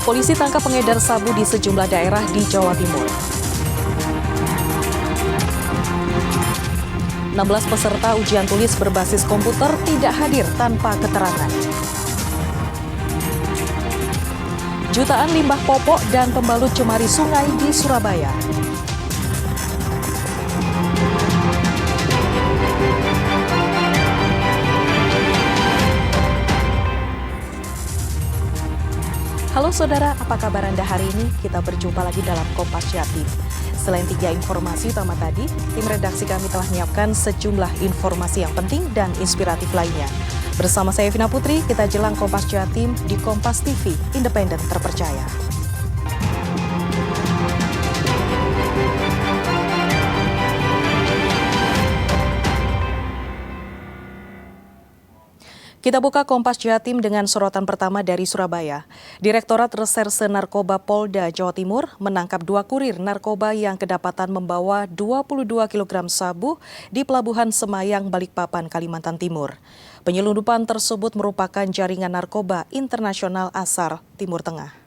Polisi tangkap pengedar sabu di sejumlah daerah di Jawa Timur. 16 peserta ujian tulis berbasis komputer tidak hadir tanpa keterangan. Jutaan limbah popok dan pembalut cemari sungai di Surabaya. Halo saudara, apa kabar Anda hari ini? Kita berjumpa lagi dalam Kompas Jatim. Selain 3 informasi utama tadi, tim redaksi kami telah menyiapkan sejumlah informasi yang penting dan inspiratif lainnya. Bersama saya Vina Putri, kita jelang Kompas Jatim di Kompas TV, independen terpercaya. Kita buka Kompas Jatim dengan sorotan pertama dari Surabaya. Direktorat Reserse Narkoba Polda Jawa Timur menangkap 2 kurir narkoba yang kedapatan membawa 22 kg sabu di Pelabuhan Semayang, Balikpapan, Kalimantan Timur. Penyelundupan tersebut merupakan jaringan narkoba internasional asal Timur Tengah.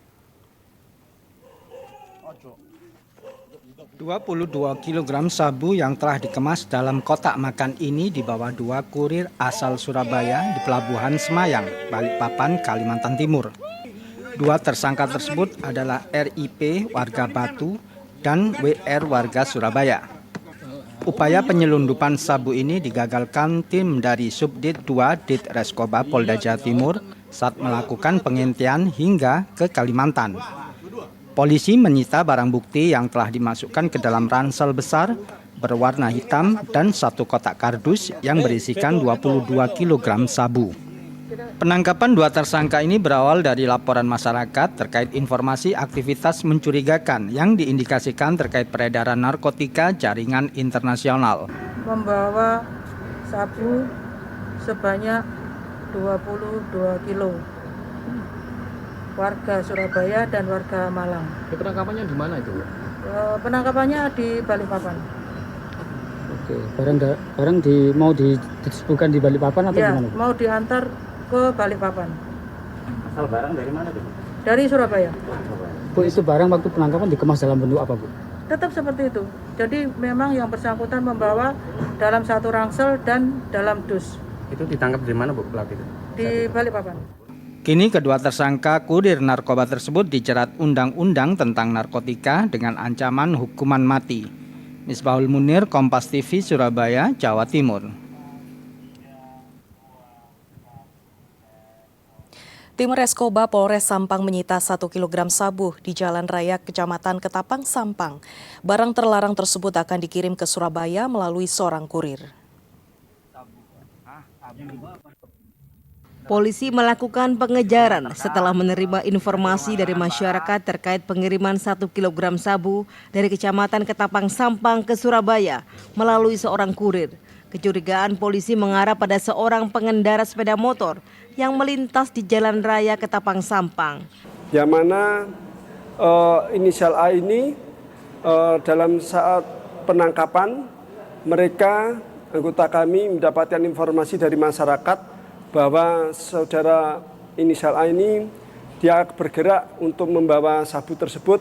22 kg sabu yang telah dikemas dalam kotak makan ini dibawa 2 kurir asal Surabaya di Pelabuhan Semayang, Balikpapan, Kalimantan Timur. 2 tersangka tersebut adalah RIP warga Batu dan WR warga Surabaya. Upaya penyelundupan sabu ini digagalkan tim dari Subdit 2 Ditreskoba Polda Jawa Timur saat melakukan pengintaian hingga ke Kalimantan. Polisi menyita barang bukti yang telah dimasukkan ke dalam ransel besar berwarna hitam dan 1 kotak kardus yang berisikan 22 kg sabu. Penangkapan 2 tersangka ini berawal dari laporan masyarakat terkait informasi aktivitas mencurigakan yang diindikasikan terkait peredaran narkotika jaringan internasional. Membawa sabu sebanyak 22 kilo. Warga Surabaya dan warga Malang. Penangkapannya di mana itu? Penangkapannya di Balikpapan. Oke, barang mau disebutkan di Balikpapan atau ya, gimana? Mau diantar ke Balikpapan. Asal barang dari mana Bu? Dari Surabaya. Bu, itu barang waktu penangkapan dikemas dalam bentuk apa Bu? Tetap seperti itu. Jadi memang yang bersangkutan membawa dalam 1 ransel dan dalam dus. Itu ditangkap di mana Bu pelaku itu? Di Balikpapan. Kini kedua tersangka kurir narkoba tersebut dijerat undang-undang tentang narkotika dengan ancaman hukuman mati. Misbahul Munir, Kompas TV, Surabaya, Jawa Timur. Tim Reskoba Polres Sampang menyita 1 kg sabu di Jalan Raya Kecamatan Ketapang, Sampang. Barang terlarang tersebut akan dikirim ke Surabaya melalui seorang kurir. Polisi melakukan pengejaran setelah menerima informasi dari masyarakat terkait pengiriman 1 kg sabu dari Kecamatan Ketapang, Sampang ke Surabaya melalui seorang kurir. Kecurigaan polisi mengarah pada seorang pengendara sepeda motor yang melintas di Jalan Raya Ketapang, Sampang. Yang mana inisial A ini dalam saat penangkapan mereka anggota kami mendapatkan informasi dari masyarakat bahwa saudara inisial A ini dia bergerak untuk membawa sabu tersebut,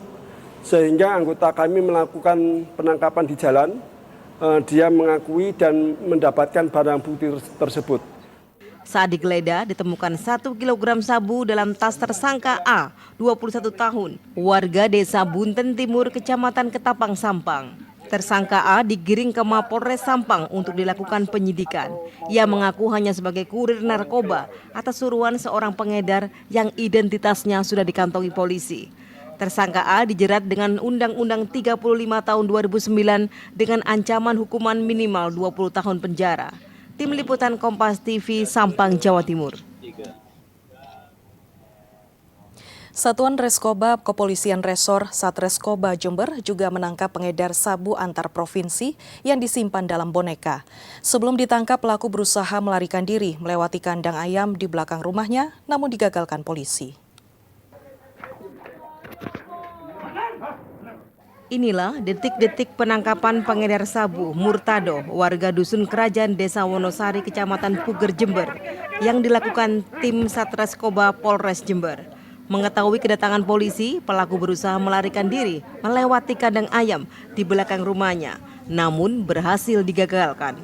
sehingga anggota kami melakukan penangkapan di jalan. Dia mengakui dan mendapatkan barang bukti tersebut. Saat digeledah ditemukan 1 kg sabu dalam tas tersangka A, 21 tahun, warga Desa Bunten Timur, Kecamatan Ketapang, Sampang. Tersangka A digiring ke Mapolres Sampang untuk dilakukan penyidikan. Ia mengaku hanya sebagai kurir narkoba atas suruhan seorang pengedar yang identitasnya sudah dikantongi polisi. Tersangka A dijerat dengan Undang-Undang 35 tahun 2009 dengan ancaman hukuman minimal 20 tahun penjara. Tim Liputan Kompas TV, Sampang, Jawa Timur. Satuan Reskoba Kepolisian Resor Satreskoba Jember juga menangkap pengedar sabu antar provinsi yang disimpan dalam boneka. Sebelum ditangkap, pelaku berusaha melarikan diri melewati kandang ayam di belakang rumahnya, namun digagalkan polisi. Inilah detik-detik penangkapan pengedar sabu Murtado, warga Dusun Kerajaan Desa Wonosari, Kecamatan Puger, Jember, yang dilakukan tim Satreskoba Polres Jember. Mengetahui kedatangan polisi, pelaku berusaha melarikan diri melewati kandang ayam di belakang rumahnya, namun berhasil digagalkan.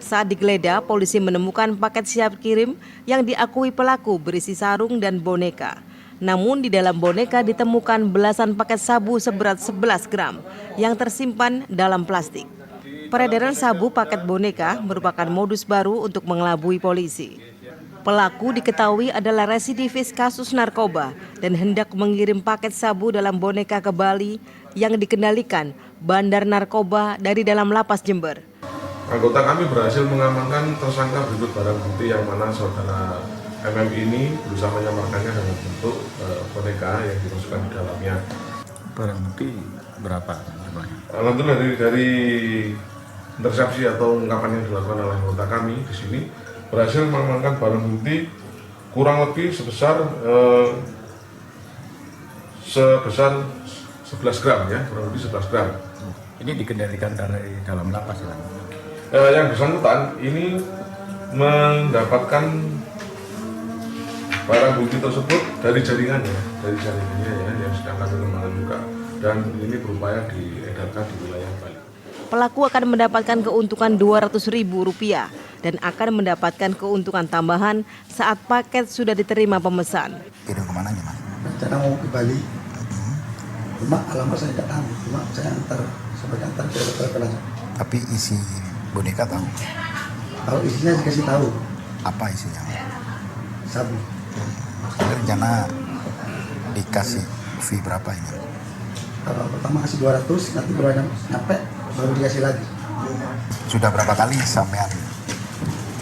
Saat digeledah, polisi menemukan paket siap kirim yang diakui pelaku berisi sarung dan boneka. Namun di dalam boneka ditemukan belasan paket sabu seberat 11 gram yang tersimpan dalam plastik. Peredaran sabu paket boneka merupakan modus baru untuk mengelabui polisi. Pelaku diketahui adalah residivis kasus narkoba dan hendak mengirim paket sabu dalam boneka ke Bali yang dikendalikan bandar narkoba dari dalam lapas Jember. Anggota kami berhasil mengamankan tersangka berikut barang bukti yang mana saudara MM ini berusaha menyamarkannya dalam bentuk boneka yang dimasukkan di dalamnya. Barang bukti berapa? Alhamdulillah dari intersepsi atau ungkapan yang dilakukan oleh anggota kami di sini berhasil mengamankan barang bukti kurang lebih sebesar 11 gram ya, kurang lebih 11 gram. Ini dikendalikan dari dalam lapas ya? Yang bersangkutan ini mendapatkan barang bukti tersebut dari jaringannya ya, yang sedang kami kembangkan juga, dan ini berupaya diedarkan di wilayah Bali. Pelaku akan mendapatkan keuntungan Rp200.000 dan akan mendapatkan keuntungan tambahan saat paket sudah diterima pemesan. Kirim kemana nih, Mas? Rencana mau ke Bali, cuma alamat saya tidak tahu, cuma saya sebagai antar ke Bali. Tapi isi boneka tahu? Kalau isinya dikasih tahu. Apa isinya? Sabu. Ini rencana dikasih fee berapa ini? Kalau pertama kasih 200, nanti baru nyampe baru dikasih lagi. Sudah berapa kali sampean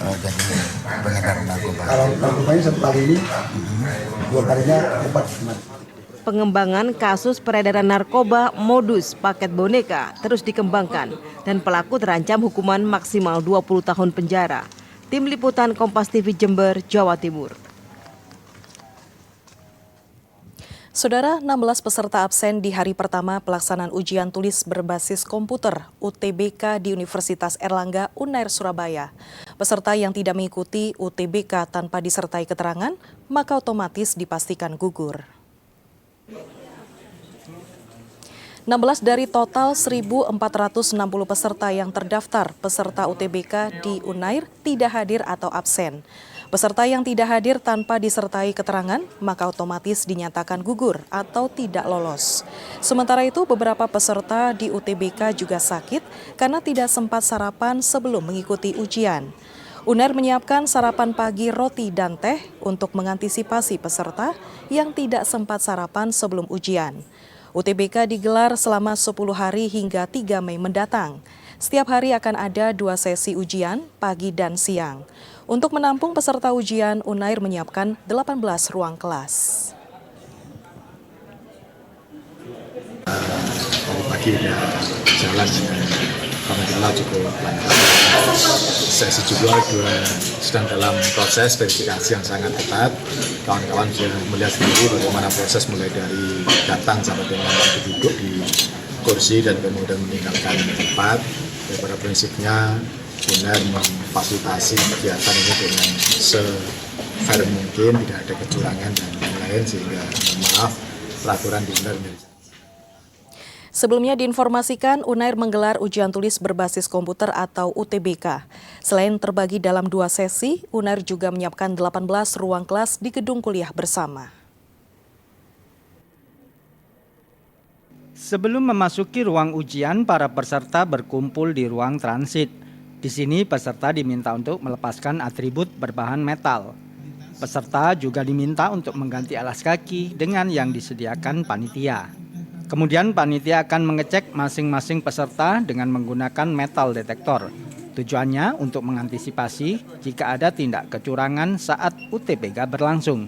jadi pengedar narkoba? Kalau narkobanya satu kali ini, dua kalinya obat. Pengembangan kasus peredaran narkoba modus paket boneka terus dikembangkan dan pelaku terancam hukuman maksimal 20 tahun penjara. Tim Liputan Kompas TV Jember, Jawa Timur. Saudara, 16 peserta absen di hari pertama pelaksanaan ujian tulis berbasis komputer UTBK di Universitas Erlangga Unair Surabaya. Peserta yang tidak mengikuti UTBK tanpa disertai keterangan, maka otomatis dipastikan gugur. 16 dari total 1.460 peserta yang terdaftar peserta UTBK di Unair tidak hadir atau absen. Peserta yang tidak hadir tanpa disertai keterangan, maka otomatis dinyatakan gugur atau tidak lolos. Sementara itu, beberapa peserta di UTBK juga sakit karena tidak sempat sarapan sebelum mengikuti ujian. Unair menyiapkan sarapan pagi roti dan teh untuk mengantisipasi peserta yang tidak sempat sarapan sebelum ujian. UTBK digelar selama 10 hari hingga 3 Mei mendatang. Setiap hari akan ada 2 sesi ujian, pagi dan siang. Untuk menampung peserta ujian, Unair menyiapkan 18 ruang kelas. Pagi udah jalan, alhamdulillah cukup lancar. Sesi judul 2 sedang dalam proses verifikasi yang sangat ketat. Kawan-kawan sudah melihat sendiri bagaimana proses mulai dari datang sampai dengan duduk di kursi dan kemudian meninggalkan tempat. Pada prinsipnya Unair memfasilitasi kegiatan ini dengan se-fair mungkin, tidak ada kecurangan dan lain-lain, sehingga maaf peraturan di Unair. Sebelumnya diinformasikan Unair menggelar ujian tulis berbasis komputer atau UTBK. Selain terbagi dalam 2 sesi, Unair juga menyiapkan 18 ruang kelas di gedung kuliah bersama. Sebelum memasuki ruang ujian, para peserta berkumpul di ruang transit. Di sini peserta diminta untuk melepaskan atribut berbahan metal. Peserta juga diminta untuk mengganti alas kaki dengan yang disediakan panitia. Kemudian panitia akan mengecek masing-masing peserta dengan menggunakan metal detektor. Tujuannya untuk mengantisipasi jika ada tindak kecurangan saat UTBK berlangsung.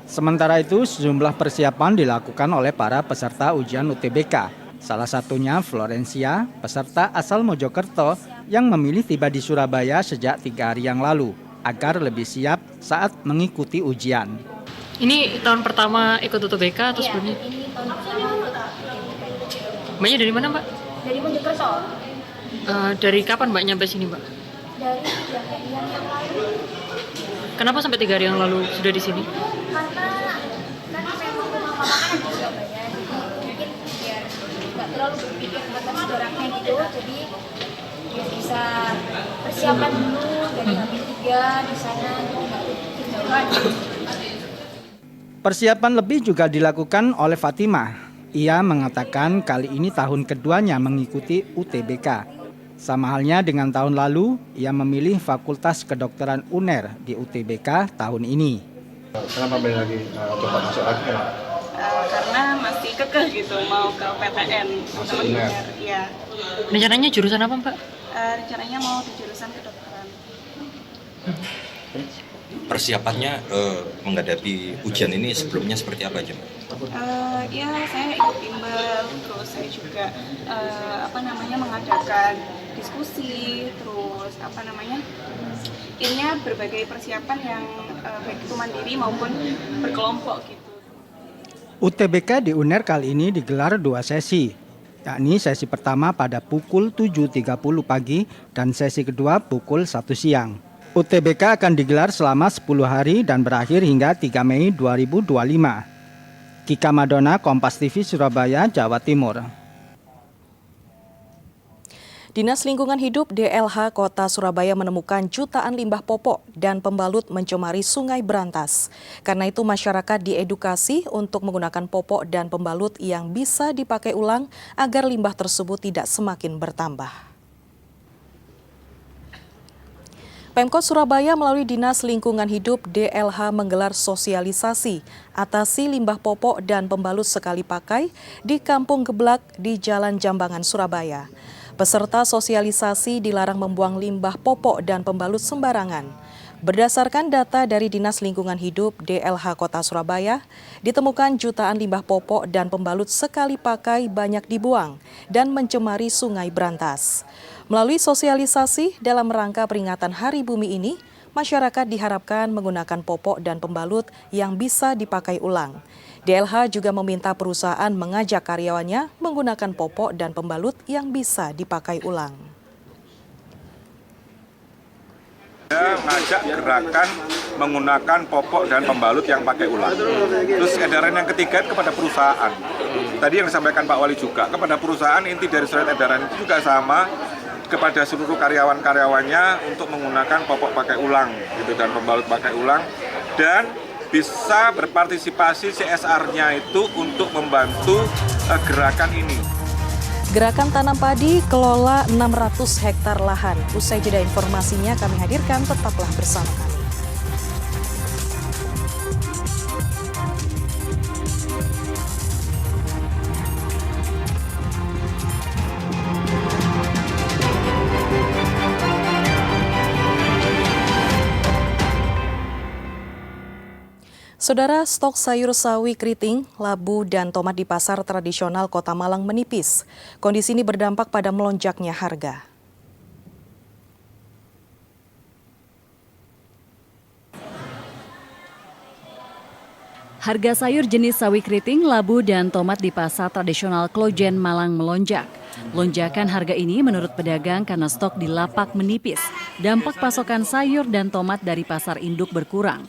Sementara itu, sejumlah persiapan dilakukan oleh para peserta ujian UTBK. Salah satunya Florencia, peserta asal Mojokerto yang memilih tiba di Surabaya sejak 3 hari yang lalu agar lebih siap saat mengikuti ujian. Ini tahun pertama ikut UTBK atau sebelumnya? Ini tahun pertama. Mbaknya dari mana, Mbak? Dari Mojokerto. Dari kapan Mbak nyampe sini, Mbak? Dari 3 hari yang lalu. Kenapa sampai 3 hari yang lalu sudah di sini? Karena makanan di Surabaya. Jadi mungkin biar nggak terlalu berpikir atas barangnya gitu. Jadi biar bisa persiapan dulu dari H3 di sana nggak kejauhan. Persiapan lebih juga dilakukan oleh Fatimah. Ia mengatakan kali ini tahun keduanya mengikuti UTBK. Sama halnya dengan tahun lalu, ia memilih Fakultas Kedokteran UNER di UTBK tahun ini. Kenapa beli lagi coba masuk lagi? Karena masih kekeh gitu mau ke PTN. Masuk UNER? Iya. Rencananya jurusan apa, Mbak? Rencananya mau di jurusan kedokteran. Persiapannya menghadapi ujian ini sebelumnya seperti apa aja, Mbak? Ya saya ikut bimbel, terus saya juga mengadakan diskusi, terus intinya berbagai persiapan yang baik itu mandiri maupun berkelompok gitu. UTBK di UNER kali ini digelar 2 sesi, yakni sesi pertama pada pukul 7.30 pagi dan sesi kedua pukul 1 siang. UTBK akan digelar selama 10 hari dan berakhir hingga 3 Mei 2025. Kika Madona, Kompas TV, Surabaya, Jawa Timur. Dinas Lingkungan Hidup DLH Kota Surabaya menemukan jutaan limbah popok dan pembalut mencemari Sungai Brantas. Karena itu masyarakat diedukasi untuk menggunakan popok dan pembalut yang bisa dipakai ulang agar limbah tersebut tidak semakin bertambah. Pemkot Surabaya melalui Dinas Lingkungan Hidup DLH menggelar sosialisasi atasi limbah popok dan pembalut sekali pakai di Kampung Geblak di Jalan Jambangan, Surabaya. Peserta sosialisasi dilarang membuang limbah popok dan pembalut sembarangan. Berdasarkan data dari Dinas Lingkungan Hidup DLH Kota Surabaya, ditemukan jutaan limbah popok dan pembalut sekali pakai banyak dibuang dan mencemari Sungai Brantas. Melalui sosialisasi dalam rangka peringatan Hari Bumi ini, masyarakat diharapkan menggunakan popok dan pembalut yang bisa dipakai ulang. DLH juga meminta perusahaan mengajak karyawannya menggunakan popok dan pembalut yang bisa dipakai ulang. Mengajak gerakan menggunakan popok dan pembalut yang pakai ulang. Terus edaran yang ketiga kepada perusahaan. Tadi yang disampaikan Pak Wali juga, kepada perusahaan inti dari surat edaran itu juga sama, kepada seluruh karyawan-karyawannya untuk menggunakan popok pakai ulang gitu dan pembalut pakai ulang, dan bisa berpartisipasi CSR-nya itu untuk membantu gerakan ini. Gerakan Tanam Padi kelola 600 hektar lahan. Usai jeda informasinya kami hadirkan, tetaplah bersama kami. Saudara, stok sayur sawi keriting, labu, dan tomat di pasar tradisional Kota Malang menipis. Kondisi ini berdampak pada melonjaknya harga. Harga sayur jenis sawi keriting, labu, dan tomat di pasar tradisional Klojen Malang melonjak. Lonjakan harga ini menurut pedagang karena stok di lapak menipis. Dampak pasokan sayur dan tomat dari pasar induk berkurang.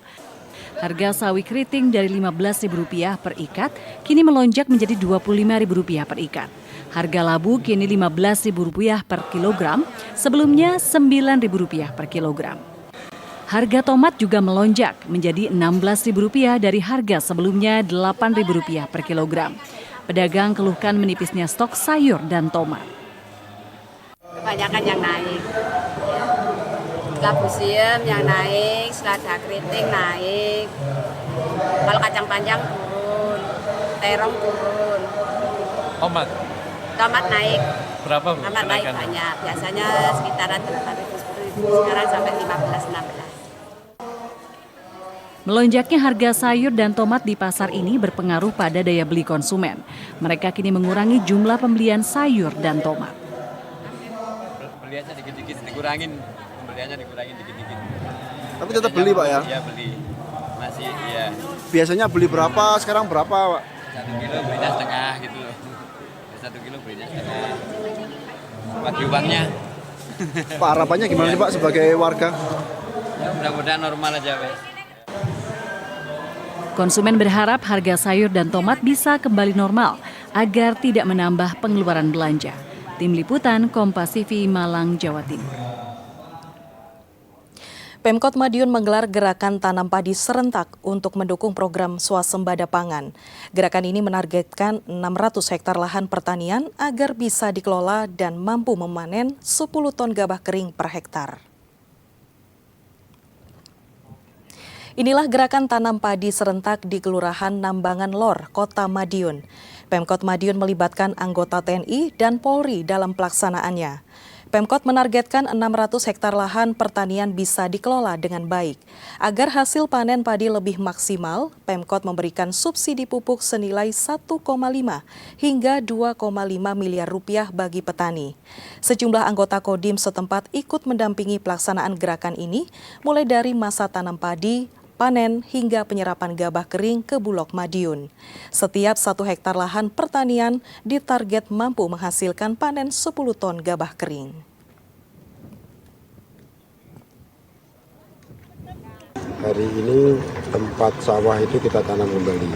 Harga sawi keriting dari Rp15.000 per ikat kini melonjak menjadi Rp25.000 per ikat. Harga labu kini Rp15.000 per kilogram, sebelumnya Rp9.000 per kilogram. Harga tomat juga melonjak menjadi Rp16.000 dari harga sebelumnya Rp8.000 per kilogram. Pedagang keluhkan menipisnya stok sayur dan tomat. Kebanyakan yang naik. Labu siam yang naik, selada keriting naik, kalau kacang panjang turun, terong turun. Tomat naik. Berapa, Bu? Tomat naik banyak, biasanya sekitaran 8.000, 10.000, sekarang sampai 15-16. Melonjaknya harga sayur dan tomat di pasar ini berpengaruh pada daya beli konsumen. Mereka kini mengurangi jumlah pembelian sayur dan tomat. Pembeliannya dikit-dikit dikurangin. Dikurangin dikit-dikit. Tapi tetap beli, Pak, ya? Iya, beli. Masih, iya. Biasanya beli berapa, sekarang berapa, Pak? 1 kilo belinya setengah gitu loh. 1 kilo belinya setengah. Bagi uangnya. Pak, harapannya gimana sih, Pak, sebagai warga? Ya, mudah-mudahan normal aja, Pak. Konsumen berharap harga sayur dan tomat bisa kembali normal agar tidak menambah pengeluaran belanja. Tim Liputan Kompas TV Malang, Jawa Timur. Pemkot Madiun menggelar gerakan tanam padi serentak untuk mendukung program swasembada pangan. Gerakan ini menargetkan 600 hektar lahan pertanian agar bisa dikelola dan mampu memanen 10 ton gabah kering per hektar. Inilah gerakan tanam padi serentak di Kelurahan Nambangan Lor, Kota Madiun. Pemkot Madiun melibatkan anggota TNI dan Polri dalam pelaksanaannya. Pemkot menargetkan 600 hektar lahan pertanian bisa dikelola dengan baik. Agar hasil panen padi lebih maksimal, Pemkot memberikan subsidi pupuk senilai 1,5 hingga 2,5 miliar rupiah bagi petani. Sejumlah anggota Kodim setempat ikut mendampingi pelaksanaan gerakan ini, mulai dari masa tanam padi, panen hingga penyerapan gabah kering ke Bulog Madiun. Setiap 1 hektar lahan pertanian ditarget mampu menghasilkan panen 10 ton gabah kering. Hari ini tempat sawah itu kita tanam kembali.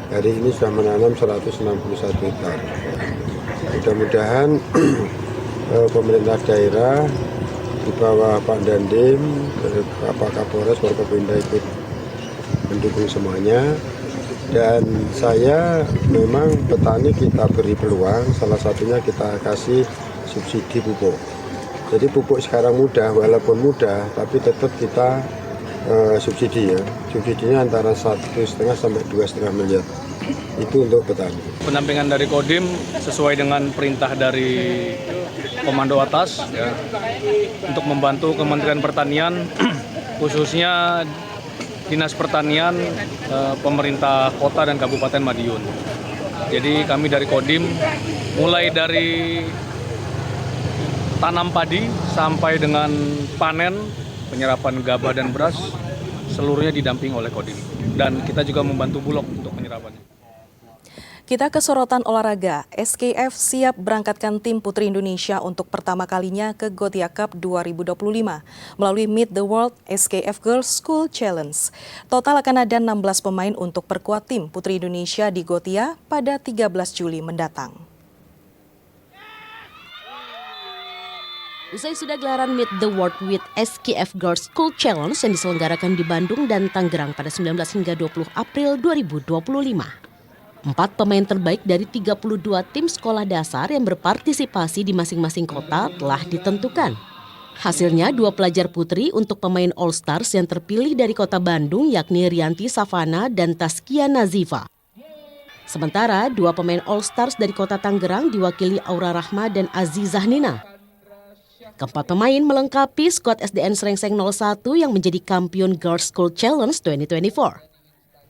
Hari ini sudah menanam 161 hektar. Mudah-mudahan pemerintah daerah di bawah Pak Dandim, Pak Kapolres, Forkopimda ikut mendukung semuanya. Dan saya memang petani kita beri peluang, salah satunya kita kasih subsidi pupuk. Jadi pupuk sekarang mudah, walaupun mudah, tapi tetap kita subsidi ya. Subsidinya antara 1,5 sampai 2,5 miliar. Itu untuk petani. Pendampingan dari Kodim sesuai dengan perintah dari komando atas ya, untuk membantu Kementerian Pertanian khususnya Dinas Pertanian pemerintah kota dan Kabupaten Madiun. Jadi kami dari Kodim mulai dari tanam padi sampai dengan panen, penyerapan gabah dan beras seluruhnya didampingi oleh Kodim, dan kita juga membantu Bulog untuk penyerapannya. Kita ke sorotan olahraga. SKF siap berangkatkan tim putri Indonesia untuk pertama kalinya ke Gothia Cup 2025 melalui Meet the World SKF Girls School Challenge. Total akan ada 16 pemain untuk perkuat tim putri Indonesia di Gothia pada 13 Juli mendatang. Usai sudah gelaran Meet the World with SKF Girls School Challenge yang diselenggarakan di Bandung dan Tangerang pada 19 hingga 20 April 2025. 4 pemain terbaik dari 32 tim sekolah dasar yang berpartisipasi di masing-masing kota telah ditentukan. Hasilnya 2 pelajar putri untuk pemain All Stars yang terpilih dari kota Bandung yakni Rianti Savana dan Taskia Nazifa. Sementara 2 pemain All Stars dari kota Tangerang diwakili Aura Rahma dan Azizah Nina. Keempat pemain melengkapi skuad SDN Srengseng 01 yang menjadi kampion Girls School Challenge 2024.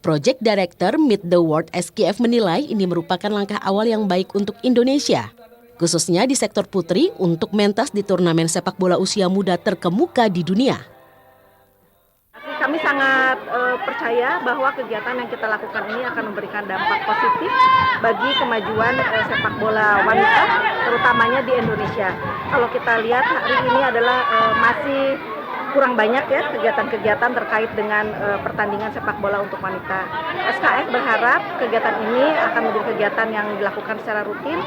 Project Director Meet the World SKF menilai ini merupakan langkah awal yang baik untuk Indonesia, khususnya di sektor putri untuk mentas di turnamen sepak bola usia muda terkemuka di dunia. Kami sangat percaya bahwa kegiatan yang kita lakukan ini akan memberikan dampak positif bagi kemajuan sepak bola wanita, terutamanya di Indonesia. Kalau kita lihat hari ini adalah masih kurang banyak ya kegiatan-kegiatan terkait dengan pertandingan sepak bola untuk wanita. SKF berharap kegiatan ini akan menjadi kegiatan yang dilakukan secara rutin.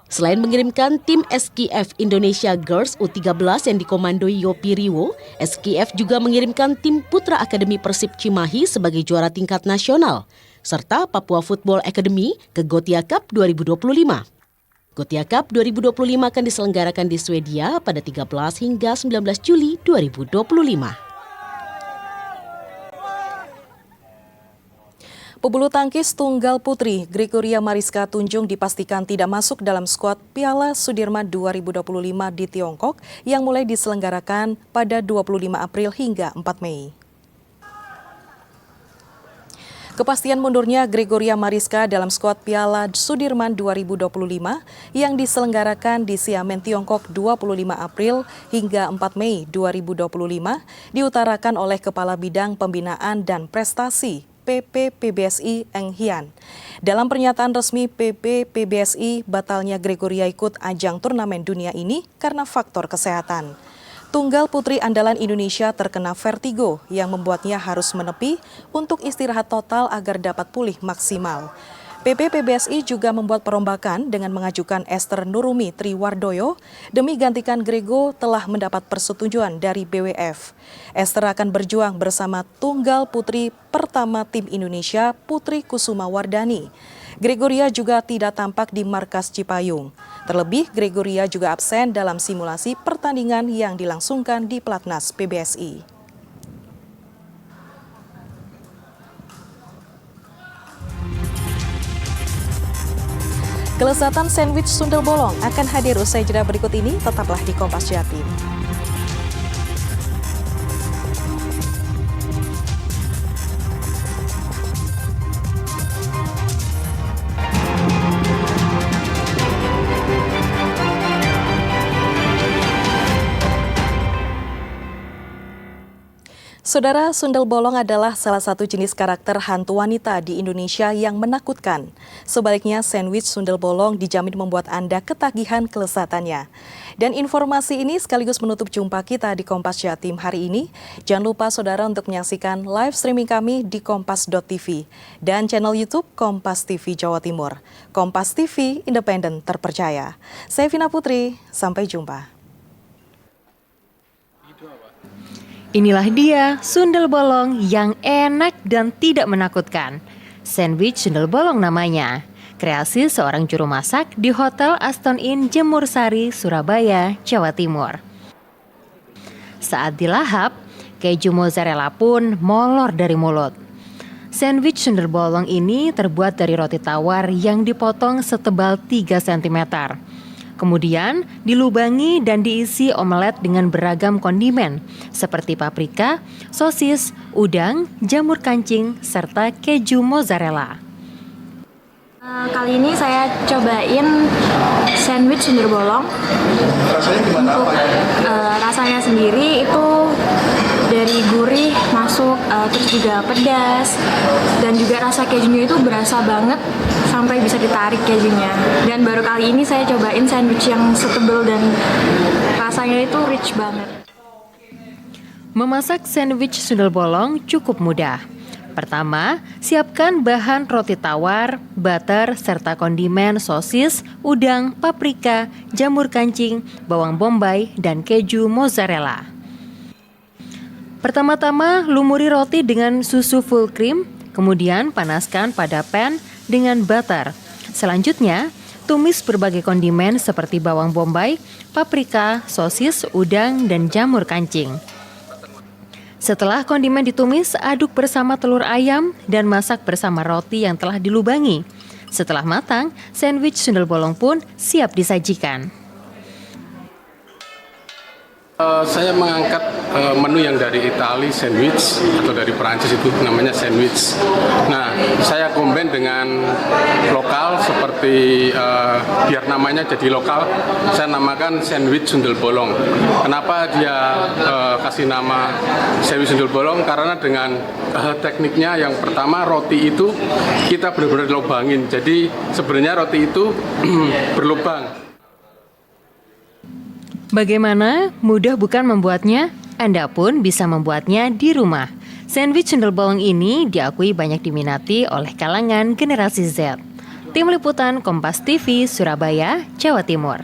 Selain mengirimkan tim SKF Indonesia Girls U13 yang dikomandoi Yopi Riwo, SKF juga mengirimkan tim Putra Akademi Persib Cimahi sebagai juara tingkat nasional, serta Papua Football Academy ke Gothia Cup 2025. Gothia Cup 2025 akan diselenggarakan di Swedia pada 13 hingga 19 Juli 2025. Pebulu tangkis tunggal putri Gregoria Mariska Tunjung dipastikan tidak masuk dalam skuad Piala Sudirman 2025 di Tiongkok yang mulai diselenggarakan pada 25 April hingga 4 Mei. Kepastian mundurnya Gregoria Mariska dalam skuad Piala Sudirman 2025 yang diselenggarakan di Xiamen, Tiongkok 25 April hingga 4 Mei 2025 diutarakan oleh Kepala Bidang Pembinaan dan Prestasi PP PBSI Eng Hian. Dalam pernyataan resmi PP PBSI, batalnya Gregoria ikut ajang turnamen dunia ini karena faktor kesehatan. Tunggal putri andalan Indonesia terkena vertigo yang membuatnya harus menepi untuk istirahat total agar dapat pulih maksimal. PP PBSI juga membuat perombakan dengan mengajukan Esther Nurumi Triwardoyo demi gantikan Grego telah mendapat persetujuan dari BWF. Esther akan berjuang bersama tunggal putri pertama tim Indonesia Putri Kusuma Wardani. Gregoria juga tidak tampak di markas Cipayung. Terlebih, Gregoria juga absen dalam simulasi pertandingan yang dilangsungkan di Pelatnas PBSI. Kelezatan sandwich sundel bolong akan hadir usai jeda berikut ini. Tetaplah di Kompas Jatim. Saudara, sundel bolong adalah salah satu jenis karakter hantu wanita di Indonesia yang menakutkan. Sebaliknya, sandwich sundel bolong dijamin membuat Anda ketagihan kelezatannya. Dan informasi ini sekaligus menutup jumpa kita di Kompas Jatim hari ini. Jangan lupa saudara untuk menyaksikan live streaming kami di kompas.tv dan channel YouTube Kompas TV Jawa Timur. Kompas TV, independen terpercaya. Saya Vina Putri, sampai jumpa. Inilah dia sundel bolong yang enak dan tidak menakutkan. Sandwich sundel bolong namanya. Kreasi seorang juru masak di Hotel Aston Inn Jemur Sari, Surabaya, Jawa Timur. Saat dilahap, keju mozzarella pun molor dari mulut. Sandwich sundel bolong ini terbuat dari roti tawar yang dipotong setebal 3 cm. Kemudian dilubangi dan diisi omelet dengan beragam kondimen seperti paprika, sosis, udang, jamur kancing, serta keju mozzarella. Kali ini saya cobain sandwich sundel bolong. Untuk rasanya sendiri itu dari gurih masuk, terus juga pedas, dan juga rasa kejunya itu berasa banget sampai bisa ditarik kejunya. Dan baru kali ini saya cobain sandwich yang setebal dan rasanya itu rich banget. Memasak sandwich sundel bolong cukup mudah. Pertama, siapkan bahan roti tawar, butter, serta kondimen sosis, udang, paprika, jamur kancing, bawang bombay, dan keju mozzarella. Pertama-tama, lumuri roti dengan susu full cream, kemudian panaskan pada pan dengan butter. Selanjutnya, tumis berbagai kondimen seperti bawang bombay, paprika, sosis, udang, dan jamur kancing. Setelah kondimen ditumis, aduk bersama telur ayam dan masak bersama roti yang telah dilubangi. Setelah matang, sandwich sundel bolong pun siap disajikan. Saya mengangkat menu yang dari Itali sandwich atau dari Perancis itu namanya sandwich. Nah, saya combine dengan lokal seperti biar namanya jadi lokal, saya namakan sandwich sundel bolong. Kenapa dia kasih nama sandwich sundel bolong? Karena dengan tekniknya yang pertama roti itu kita benar-benar lubangin. Jadi sebenarnya roti itu berlubang. Bagaimana? Mudah bukan membuatnya? Anda pun bisa membuatnya di rumah. Sandwich sundel bolong ini diakui banyak diminati oleh kalangan generasi Z. Tim Liputan Kompas TV, Surabaya, Jawa Timur.